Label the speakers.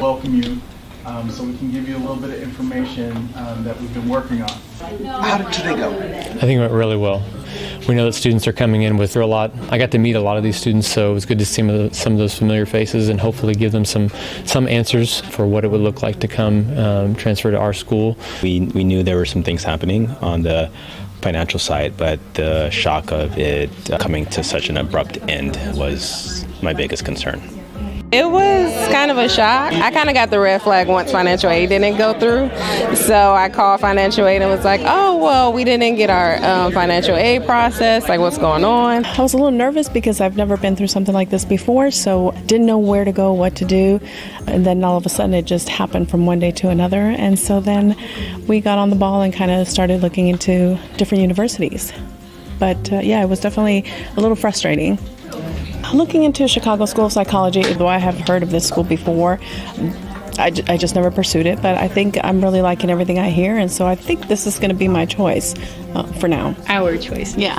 Speaker 1: Welcome you, so we can give you a little bit of information that we've been working on.
Speaker 2: How did today go?
Speaker 3: I think it went really well. We know that students are coming in with a lot. I got to meet a lot of these students, so it was good to see some of those familiar faces and hopefully give them some answers for what it would look like to come transfer to our school.
Speaker 4: We knew there were some things happening on the financial side, but the shock of it coming to such an abrupt end was my biggest concern.
Speaker 5: It was kind of a shock. I kind of got the red flag once financial aid didn't go through. So I called financial aid and was like, oh, well, we didn't get our financial aid process. Like, what's going on?
Speaker 6: I was a little nervous because I've never been through something like this before, so didn't know where to go, what to do. And then all of a sudden it just happened from one day to another. And so then we got on the ball and kind of started looking into different universities. But yeah, it was definitely a little frustrating. Looking into Chicago School of Psychology, though I have heard of this school before, I just never pursued it, but I think I'm really liking everything I hear, and so I think this is going to be my choice for now.
Speaker 7: Our choice.
Speaker 6: Yeah.